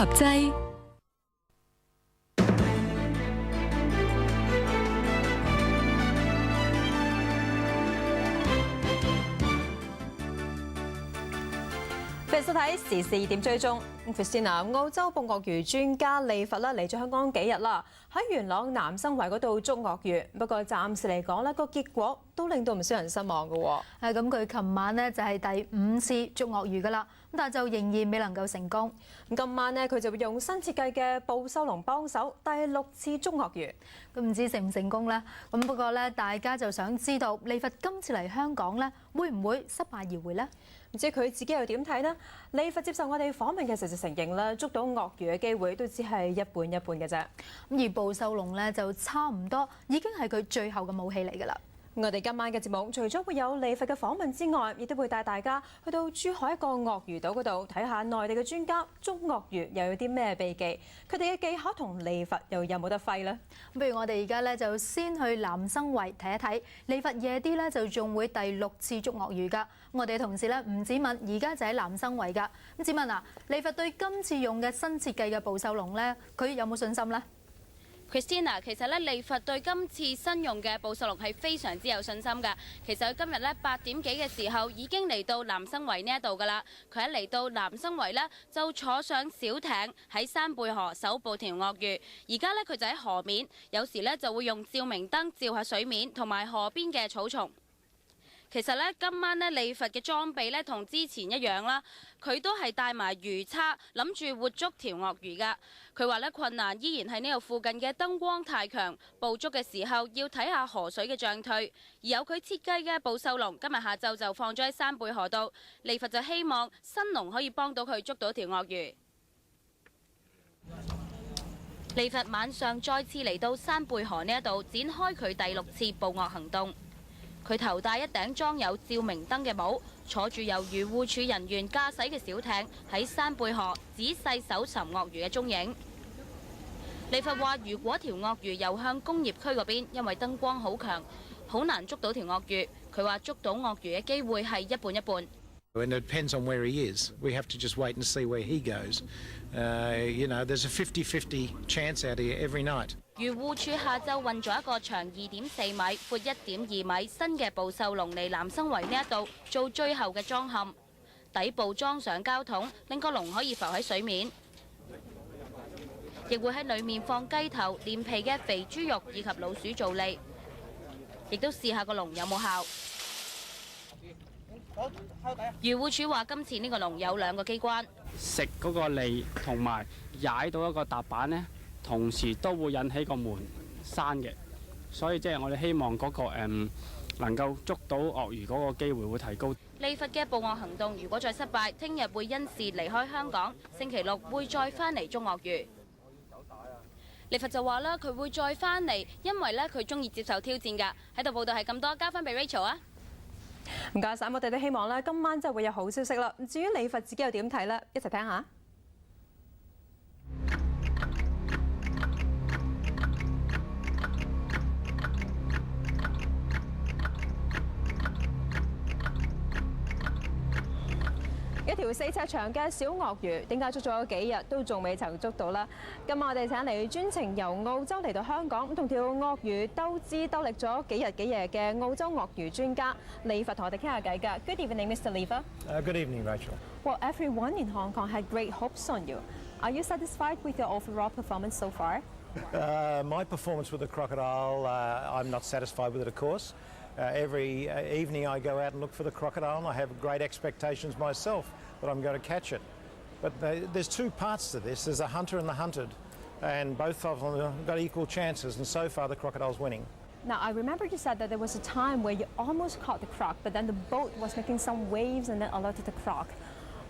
合劑。歡迎收睇時事點追蹤。Christina， 澳洲捕鱷魚專家利弗嚟咗香港幾日啦，喺元朗南生圍嗰度捉鱷魚。不過暫時嚟講咧，個結果都令到唔少人失望嘅喎。咁佢琴晚呢就係第5次捉鱷魚㗎啦，咁但係就仍然未能夠成功。咁今晚呢，佢就會用新設計嘅捕獸籠幫手，第6次捉鱷魚。咁唔知成唔成功呢？咁不過咧，大家就想知道利弗今次嚟香港咧，會唔會失敗而回呢？唔知佢自己又點睇呢？利弗接受我哋訪問嘅時候就承認啦，捉到鱷魚嘅機會都只係一半一半嘅啫。咁而捕獸籠咧就差唔多已經係佢最後嘅武器嚟㗎啦。我哋今晚嘅節目除咗會有利弗嘅訪問之外，亦都會帶大家去到珠海一個鱷魚島嗰度睇下內地嘅專家捉鱷魚又有啲咩秘技，佢哋嘅技巧同利弗又有冇得揮呢？不如我哋而家咧就先去南生圍睇一睇，利弗夜啲咧就仲會第6次捉鱷魚㗎。我哋嘅同事咧吳子敏而家就喺南生圍㗎。咁子敏啊，利弗對今次用嘅新設計嘅捕獸籠咧，佢有冇信心呢？Christina， 其實咧，利弗對今次新用嘅捕獸籠係非常之有信心㗎。其實佢今日咧8點幾嘅時候已經嚟到南生圍呢一度㗎啦。佢一嚟到南生圍咧，就坐上小艇喺山貝河搜捕條鱷魚。而家咧佢就喺河面，有時咧就會用照明燈照下水面同埋河邊嘅草叢。其實咧，今晚咧利弗嘅裝備咧同之前一樣啦，佢都係帶埋魚叉，諗住活捉條鱷魚㗎。佢話咧困難依然係呢度附近嘅燈光太強，捕捉嘅時候要睇下河水嘅漲退。而有佢設計嘅捕獸籠，今日下晝就放咗喺山貝河度。利弗就希望新籠可以幫到佢捉到條鱷魚。利弗晚上再次嚟到山貝河呢一度，展開佢第6次捕鱷行動。佢頭戴一頂裝有照明燈嘅帽，坐住由漁護署人員駕駛嘅小艇喺山貝河仔細搜尋鱷魚嘅蹤影。利弗話：如果條鱷魚游向工業區嗰邊，因為燈光好強，好難捉到條鱷魚。佢話捉到鱷魚嘅機會係一半一半。And it depends on where he is. We have to just wait and see where he goes. There's a 50-50 chance out here every night. 漁護署下晝運咗一個長2.4米、闊1.2米新嘅捕獸籠嚟南生圍呢一度做最後嘅裝嵌，底部裝上膠桶，令個籠可以浮喺水面。亦會喺裡面放雞頭、連皮嘅肥豬肉以及老鼠做餌，亦都試下個籠有冇效。漁護署話：今次呢個籠有2個機關，食嗰個脷同埋踩到一個踏板呢，同時都會引起個門閂嘅，所以即係我哋希望嗰個能夠捉到鱷魚嗰個機會會提高。利弗嘅捕鱷行動如果再失敗，聽日會因事離開香港，星期6會再返嚟捉鱷魚。利弗就話啦，佢會再返嚟，因為咧佢中意接受挑戰㗎。喺度報道係咁多，交翻俾 Rachel 啊。唔該晒，我哋都希望咧今晚真係會有好消息啦。至於利弗自己又點睇呢？一齊聽下。一條4尺長嘅小鱷魚，點解捉咗幾日都仲未曾捉到啦？今晚我哋請嚟專程由澳洲嚟到香港，同條鱷魚鬥智鬥力咗幾日幾夜嘅澳洲鱷魚專家利弗同我哋傾下偈㗎。Good evening, Mr. Lever. Good evening, Rachel. Well, everyone in Hong Kong had great hopes on you. Are you satisfied with your overall performance so far? My performance with the crocodile, I'm not satisfied with it, of course. Every evening I go out and look for the crocodile, and I have great expectations myself that I'm going to catch it. But there's 2 parts to this. There's the hunter and the hunted, and both of them have got equal chances, and so far the crocodile's winning. Now, I remember you said that there was a time where you almost caught the croc, but then the boat was making some waves and then alerted the croc.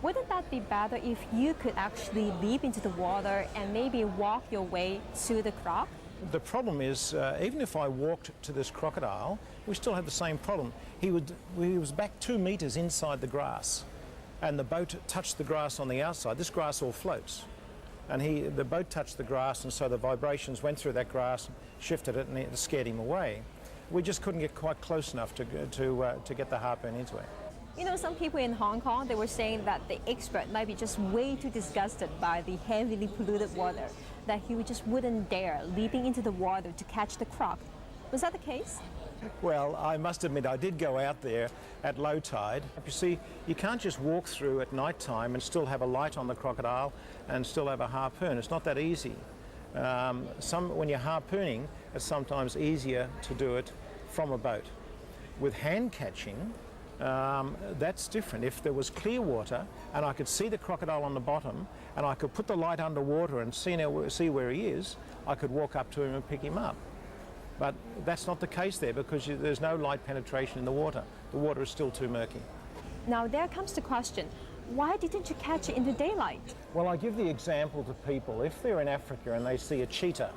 Wouldn't that be better if you could actually leap into the water and maybe walk your way to the croc? The problem is, even if I walked to this crocodile, we still have the same problem. He was back 2 meters inside the grass, and the boat touched the grass on the outside. This grass all floats, and the boat touched the grass, and so the vibrations went through that grass, shifted it, and it scared him away. We just couldn't get quite close enough to get the harpoon into it. You know, some people in Hong Kong, they were saying that the expert might be just way too disgusted by the heavily polluted water, that he just wouldn't dare leaping into the water to catch the croc. Was that the case? Well, I must admit I did go out there at low tide. You see, you can't just walk through at night time and still have a light on the crocodile and still have a harpoon. It's not that easy. When you're harpooning, it's sometimes easier to do it from a boat. With hand catching, that's different. If there was clear water and I could see the crocodile on the bottom and I could put the light underwater and see where he is, I could walk up to him and pick him up. But that's not the case there because there's no light penetration in the water. The water is still too murky. Now there comes the question, why didn't you catch it in the daylight? Well, I give the example to people. If they're in Africa and they see a cheetah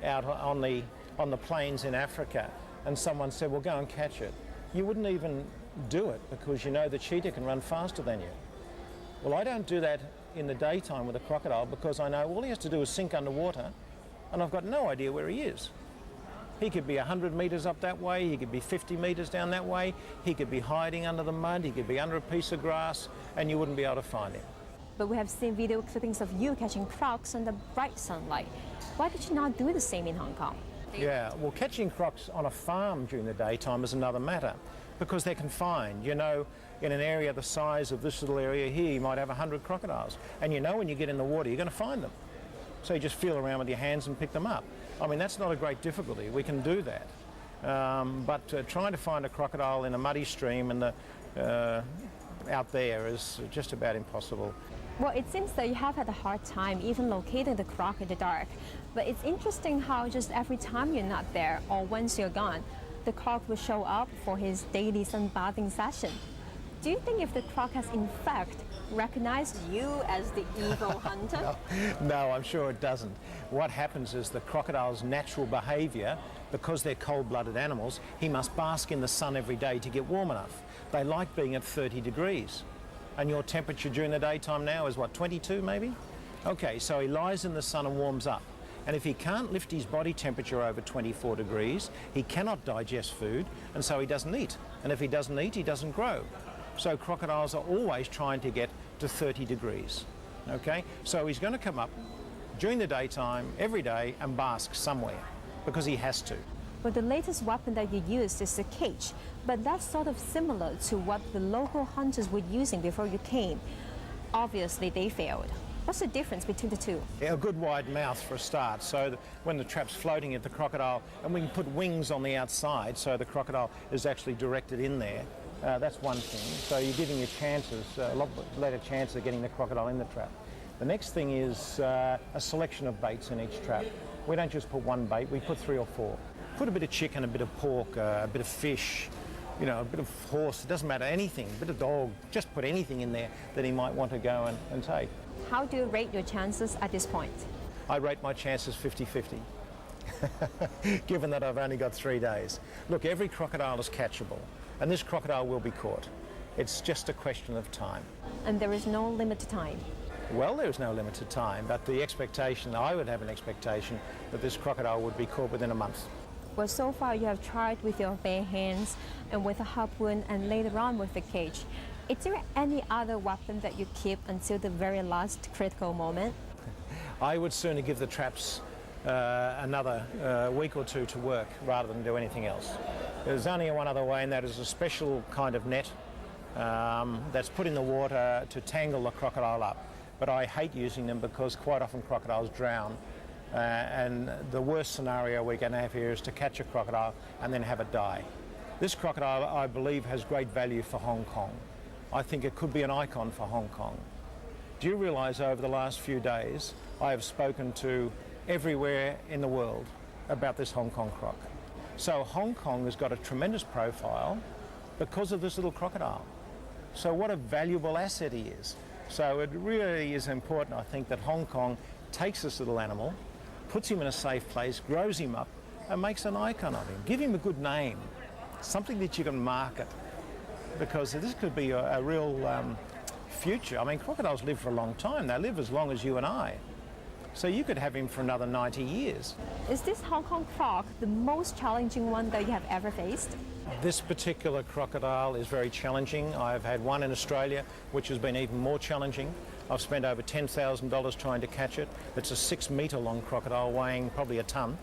out on the plains in Africa and someone said, well, go and catch it, you wouldn't even do it because you know the cheetah can run faster than you. Well, I don't do that in the daytime with a crocodile because I know all he has to do is sink underwater and I've got no idea where he is. He could be 100 metres up that way, he could be 50 metres down that way, he could be hiding under the mud, he could be under a piece of grass, and you wouldn't be able to find him. But we have seen video clippings of you catching crocs in the bright sunlight. Why did you not do the same in Hong Kong? Yeah, well, catching crocs on a farm during the daytime is another matter because they're confined. You know, in an area the size of this little area here, you might have 100 crocodiles. And you know when you get in the water, you're going to find them. So you just feel around with your hands and pick them up. I mean, that's not a great difficulty. We can do that. But trying to find a crocodile in a muddy stream and out there is just about impossible. Well, it seems that you have had a hard time even locating the croc in the dark. But it's interesting how just every time you're not there or once you're gone, the croc will show up for his daily sunbathing session. Do you think if the croc has in fact recognized you as the evil hunter? No, I'm sure it doesn't. What happens is the crocodile's natural behaviour, because they're cold-blooded animals, he must bask in the sun every day to get warm enough. They like being at 30 degrees. And your temperature during the daytime now is what, 22 maybe? Okay, so he lies in the sun and warms up. And if he can't lift his body temperature over 24 degrees, he cannot digest food, and so he doesn't eat. And if he doesn't eat, he doesn't grow. So crocodiles are always trying to get to 30 degrees, okay? So he's going to come up during the daytime, every day, and bask somewhere, because he has to. But the latest weapon that you used is the cage, but that's sort of similar to what the local hunters were using before you came. Obviously, they failed. What's the difference between the two? A good wide mouth for a start, so that when the trap's floating at the crocodile, and we can put wings on the outside, so the crocodile is actually directed in there. That's one thing. So you're giving your chances, a lot better chance of getting the crocodile in the trap. The next thing is a selection of baits in each trap. We don't just put one bait, we put 3 or 4. Put a bit of chicken, a bit of pork, a bit of fish, you know, a bit of horse, it doesn't matter, anything, a bit of dog, just put anything in there that he might want to go and take. How do you rate your chances at this point? I rate my chances 50-50, given that I've only got 3 days. Look, every crocodile is catchable, and this crocodile will be caught. It's just a question of time. And there is no limited time? Well, there is no limited time, but the expectation, I would have an expectation that this crocodile would be caught within a month. Well, so far you have tried with your bare hands and with a harpoon and later on with the cage. Is there any other weapon that you keep until the very last critical moment? I would sooner give the traps another week or 2 to work rather than do anything else. There's only one other way, and that is a special kind of net that's put in the water to tangle the crocodile up. But I hate using them because quite often crocodiles drown. And the worst scenario we're going to have here is to catch a crocodile and then have it die. This crocodile, I believe, has great value for Hong Kong. I think it could be an icon for Hong Kong. Do you realise over the last few days I have spoken to everywhere in the world about this Hong Kong croc? So Hong Kong has got a tremendous profile because of this little crocodile. So what a valuable asset he is. So it really is important, I think, that Hong Kong takes this little animal, puts him in a safe place, grows him up, and makes an icon of him. Give him a good name, something that you can market, because this could be a real future. I mean, crocodiles live for a long time. They live as long as you and I. So you could have him for another 90 years. Is this Hong Kong croc the most challenging one that you have ever faced? This particular crocodile is very challenging. I've had one in Australia which has been even more challenging. I've spent over $10,000 trying to catch it. It's a 6-metre long crocodile weighing probably a tonne,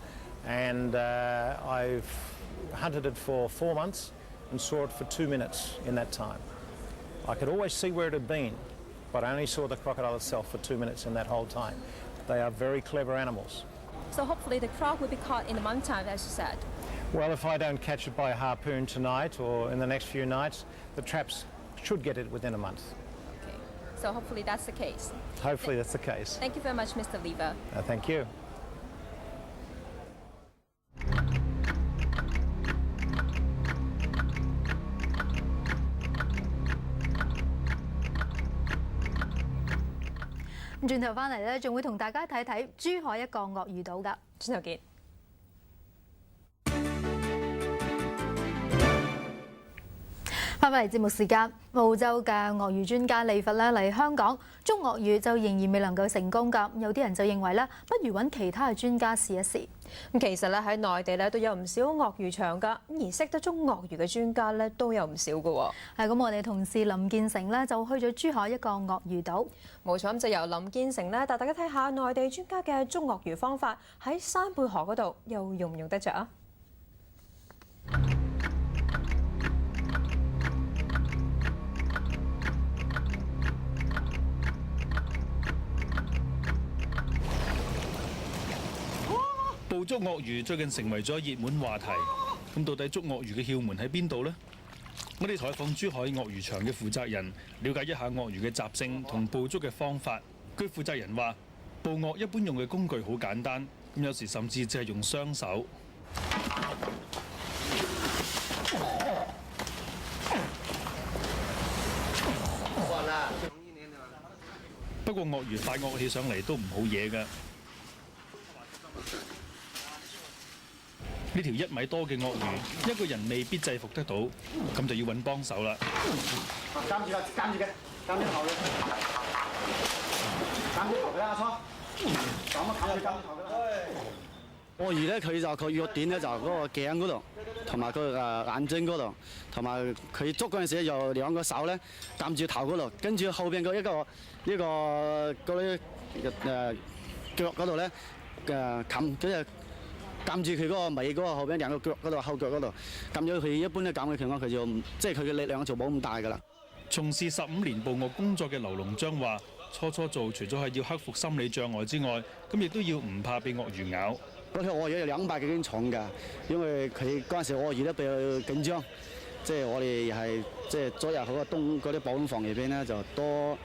and I've hunted it for 4 months and saw it for 2 minutes in that time. I could always see where it had been, but I only saw the crocodile itself for 2 minutes in that whole time. They are very clever animals. So hopefully the croc will be caught in a month's time, as you said. Well, if I don't catch it by harpoon tonight or in the next few nights, the traps should get it within a month. Okay. So hopefully that's the case. Hopefully that's the case. Thank you very much, Mr. Lever. Thank you. 咁轉頭翻嚟咧，仲會同大家睇睇珠海一個鱷魚島㗎。轉頭見。翻返嚟節目時間，澳洲嘅鱷魚專家利佛咧嚟香港捉鱷魚就仍然未能夠成功㗎。有啲人就認為咧，不如揾其他嘅專家試一試。咁其實咧喺內地咧都有唔少鱷魚場㗎，而識得捉鱷魚嘅專家咧都有唔少㗎喎。係咁，我哋同事林建成咧就去咗珠海一個鱷魚島。冇錯，咁就由林建成咧帶大家睇下內地專家嘅捉鱷魚方法喺山貝河嗰度又用唔用得着啊？捕捉鱷魚最近成為咗熱門話題，咁到底捉鱷魚嘅竅門喺邊度呢？我哋採訪珠海鱷魚場嘅負責人，了解一下鱷魚嘅習性同捕捉嘅方法。據負責人話，捕鱷一般用嘅工具好簡單，咁有時甚至只係用雙手。不過鱷魚發惡起上嚟都唔好嘢㗎。呢條1米多嘅鱷魚，一個人未必制服得到，咁就要揾幫手啦。監住佢，監住佢，監住頭嘅，監住頭嘅阿初，咁啊監住頭嘅啦。鱷魚咧，佢弱點咧就嗰個頸嗰度，同埋佢眼睛嗰度，同埋佢捉嗰陣時就兩個手咧監住頭嗰度，跟住後邊一個嗰啲腳嗰度咧冚即係。監住佢嗰個尾嗰個後邊兩個腳嗰度後腳嗰度，監咗佢一般咧監嘅情況，佢就即係佢嘅力量就冇咁大㗎啦。從事15年捕鱷工作嘅劉龍章話：初做除咗係要克服心理障礙之外，咁亦都要唔怕俾鱷魚咬。嗰條鱷魚有200幾斤重㗎，因為佢嗰陣時鱷魚咧比較緊張，即係我哋係即係左右嗰個嗰啲保安房入邊咧就多。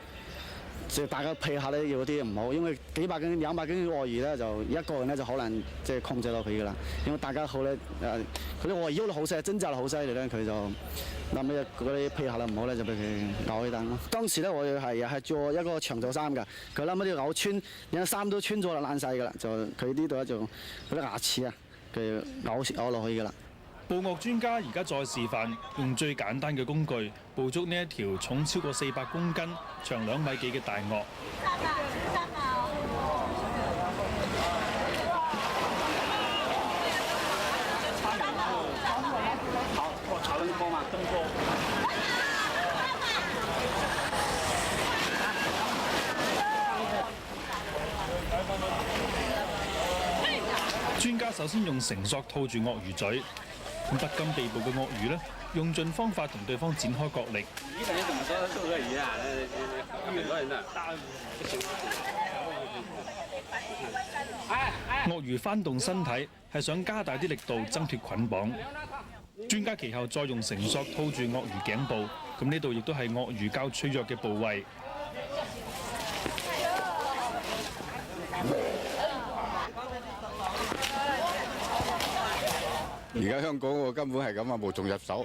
即係大家配合咧，有啲唔好，因為幾百斤、200斤鱷魚咧，就一個人咧就好難即係控制到佢㗎啦。因為大家好咧，佢啲鱷魚喐得好犀，掙扎得好犀利咧，佢就諗尾嗰啲配合得唔好咧，就俾佢咬起蛋咯。當時咧我哋係做一個長袖衫㗎，佢諗尾啲咬穿，連衫都穿咗爛晒㗎啦，就佢呢度咧就嗰啲牙齒啊，佢咬落去㗎啦。捕鱷專家而家再示範用最簡單嘅工具捕捉呢一條重超過400公斤、長2米幾嘅大鱷。專家首先用繩索套住鱷魚嘴。不甘被捕嘅鱷魚呢，用盡方法同對方展開角力。鱷魚翻動身體係想加大啲力度掙脫捆綁。專家其後再用繩索套住鱷魚頸部，咁呢度亦都係鱷魚較脆弱嘅部位。而家香港我根本係咁啊，無從入手。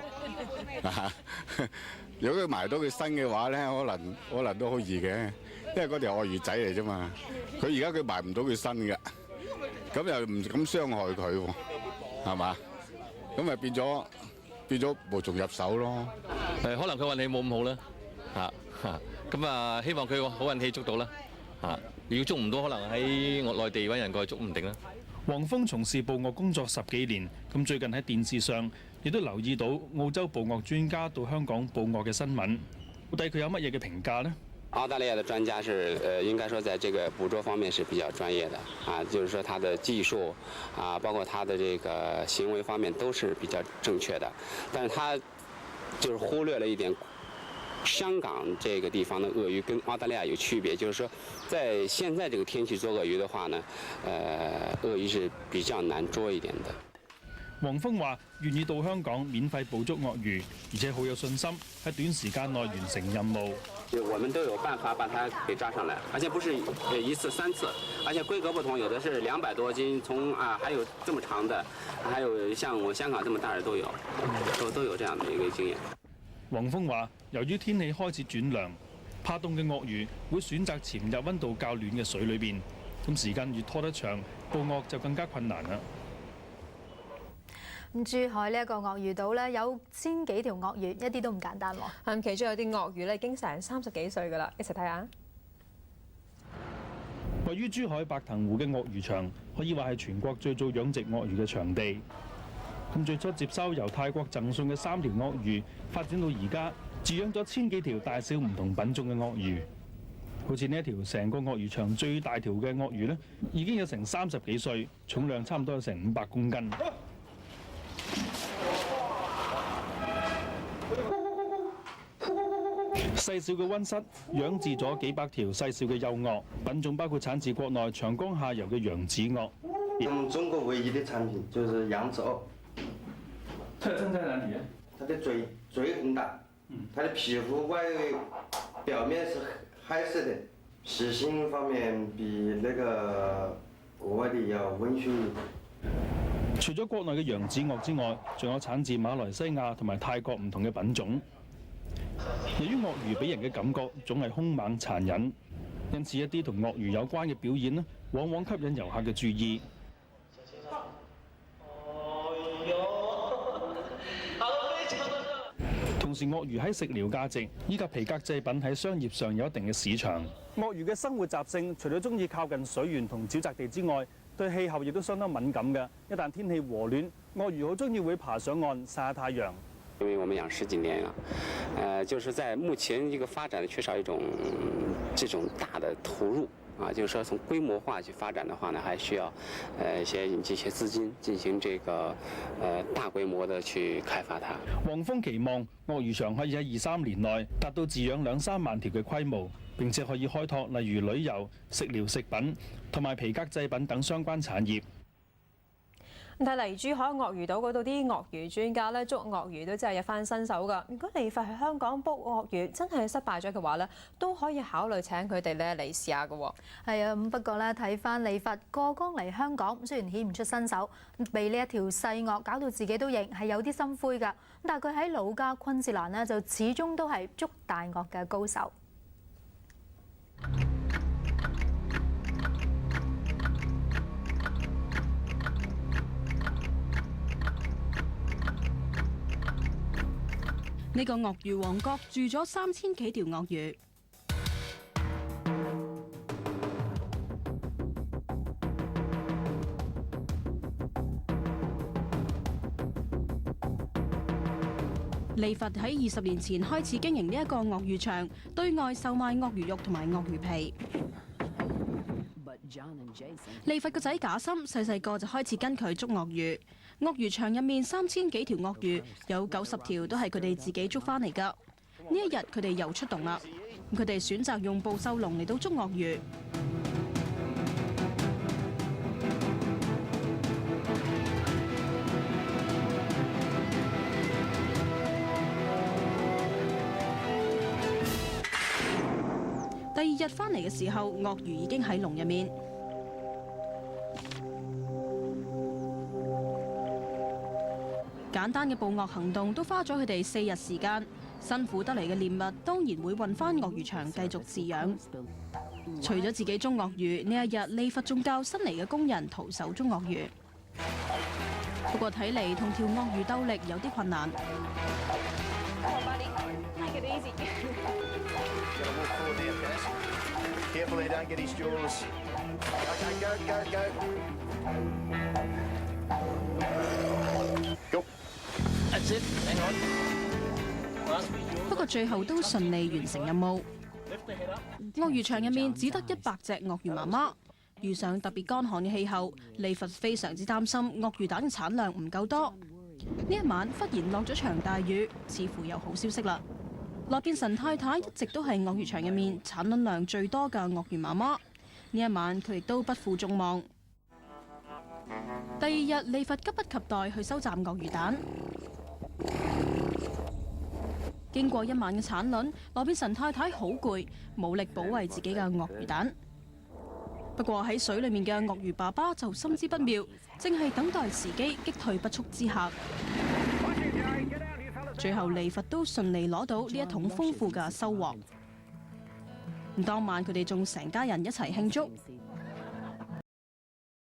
如果佢埋到佢身嘅話咧，可能都好易嘅，因為嗰條鱷魚仔嚟啫嘛。佢而家佢埋唔到佢身嘅，咁又唔敢傷害佢喎，係嘛？咁咪變咗無從入手咯。可能佢運氣冇咁好啦，咁希望佢好運氣捉到啦，如果捉唔到，可能喺內地揾人過去捉唔定啦。黃峰從事捕鱷工作10幾年，咁最近喺電視上亦都留意到澳洲捕鱷專家到香港捕鱷嘅新聞，到底佢有乜嘢嘅評價呢？澳大利亞的專家是應該說在這個捕捉方面是比較專業的啊，就是說他的技術啊，包括他的這個行為方面都是比較正確的，但是他就是忽略了一點，香港這個地方的鱷魚跟澳大利亞有區別，就是說在現在這個天氣捉鱷魚的話呢，鱷魚是比較難捉一點的。黃峰話願意到香港免費捕捉鱷魚，而且好有信心喺短時間內完成任務。我們都有辦法把它給抓上來，而且不是1次3次，而且規格不同，有的是200多斤，還有這麼長的，還有像我香港這麼大的都有，都有這樣的一個經驗。黃峰話：由於天氣開始轉涼，怕凍嘅鱷魚會選擇潛入溫度較暖嘅水裏邊，咁時間越拖得長，捕鱷就更加困難啦。珠海呢一個鱷魚島咧有1000幾條鱷魚，一啲都唔簡單喎。其中有啲鱷魚咧已經成30幾歲㗎啦，一齊睇下。位於珠海白藤湖嘅鱷魚場，可以話係全國最早養殖鱷魚嘅場地。咁最初接收由泰國贈送嘅3條鱷魚，發展到而家，飼養咗1000幾條大小唔同品種嘅鱷魚。好似呢一條成個鱷魚場最大條嘅鱷魚咧，已經有成30幾歲，重量差唔多有成500公斤。細小嘅溫室養殖咗幾百條細小嘅幼鱷，品種包括產自國內長江下游嘅揚子鱷。我們中國唯一的產品就是揚子鱷。特徵在哪裡？它的嘴很大，它的皮膚表面是黑色的，脾性方面比那個國外的要溫馴。除咗國內嘅揚子鱷之外，仲有產自馬來西亞同埋泰國唔同嘅品種。由於鱷魚俾人嘅感覺總係兇猛殘忍，因此一啲同鱷魚有關嘅表演呢，往往吸引遊客嘅注意。同時，鱷魚喺食療價值以及皮革製品喺商業上有一定嘅市場。鱷魚嘅生活習性，除咗中意靠近水源同沼澤地之外，對氣候亦都相當敏感嘅。一旦天氣和暖，鱷魚好中意會爬上岸曬下太陽。因為我們養10幾年了，就是在目前一個發展缺少一種這種大的投入啊，就是說從規模化去發展的話呢，還需要引進一些資金進行這個大規模的去開發它。黃峰期望鱷魚場可以喺2-3年內達到飼養2-3萬條嘅規模，並且可以開拓例如旅遊、食療食品同埋皮革製品等相關產業。睇嚟珠海鱷魚島嗰度啲鱷魚專家咧捉鱷魚都真係一番身手㗎。如果利發喺香港捕鱷魚真係失敗咗嘅話咧，都可以考慮請佢哋咧嚟試下㗎喎。係啊，咁不過咧睇翻利發過江嚟香港，雖然顯唔出身手，被呢一條細鱷搞到自己都認係有啲心灰㗎。但係佢喺老家昆士蘭呢，就始終都係捉大鱷嘅高手。呢個鱷魚王國住咗3000幾條鱷魚。利發喺20年前開始經營呢一個鱷魚場，對外售賣鱷魚肉同埋鱷魚皮。利發個仔賈森細個就開始跟佢捉鱷魚。鱷魚場入面3000幾條鱷魚，有90條都係佢哋自己捉翻嚟㗎。呢一日佢哋又出動啦，佢哋選擇用捕獸籠嚟到捉鱷魚。第2日翻嚟嘅時候，鱷魚已經喺籠入面。簡單嘅捕鱷行動都花咗佢哋4日時間，辛苦得嚟嘅獵物當然會運返鱷魚場繼續飼養。除咗自己捉鱷魚，呢一日利發仲教新嚟嘅工人徒手捉鱷魚。不過睇嚟同條鱷魚鬥力有啲困難。Careful there, don't get his jaws. Okay, go, go, go. Go. That's it. Hang on. 不過最後都順利完成任務。鱷魚場入面只得100隻鱷魚媽媽。遇上特別乾旱嘅氣候，利弗非常之擔心鱷魚蛋嘅產量唔夠多。呢一晚忽然落咗場大雨，似乎有好消息啦。羅便臣太太一直都係鱷魚場入面產卵量最多嘅鱷魚媽媽。呢一晚佢亦都不負眾望。第二日，利弗急不及待去收集鱷魚蛋。經過一晚嘅產卵，羅便臣太太好攰，冇力保衞自己嘅鱷魚蛋。不過喺水裡面嘅鱷魚爸爸就心知不妙，正係等待時機擊退不速之客。最後利弗都順利攞到呢一桶豐富嘅收穫。當晚佢哋仲成家人一齊慶祝。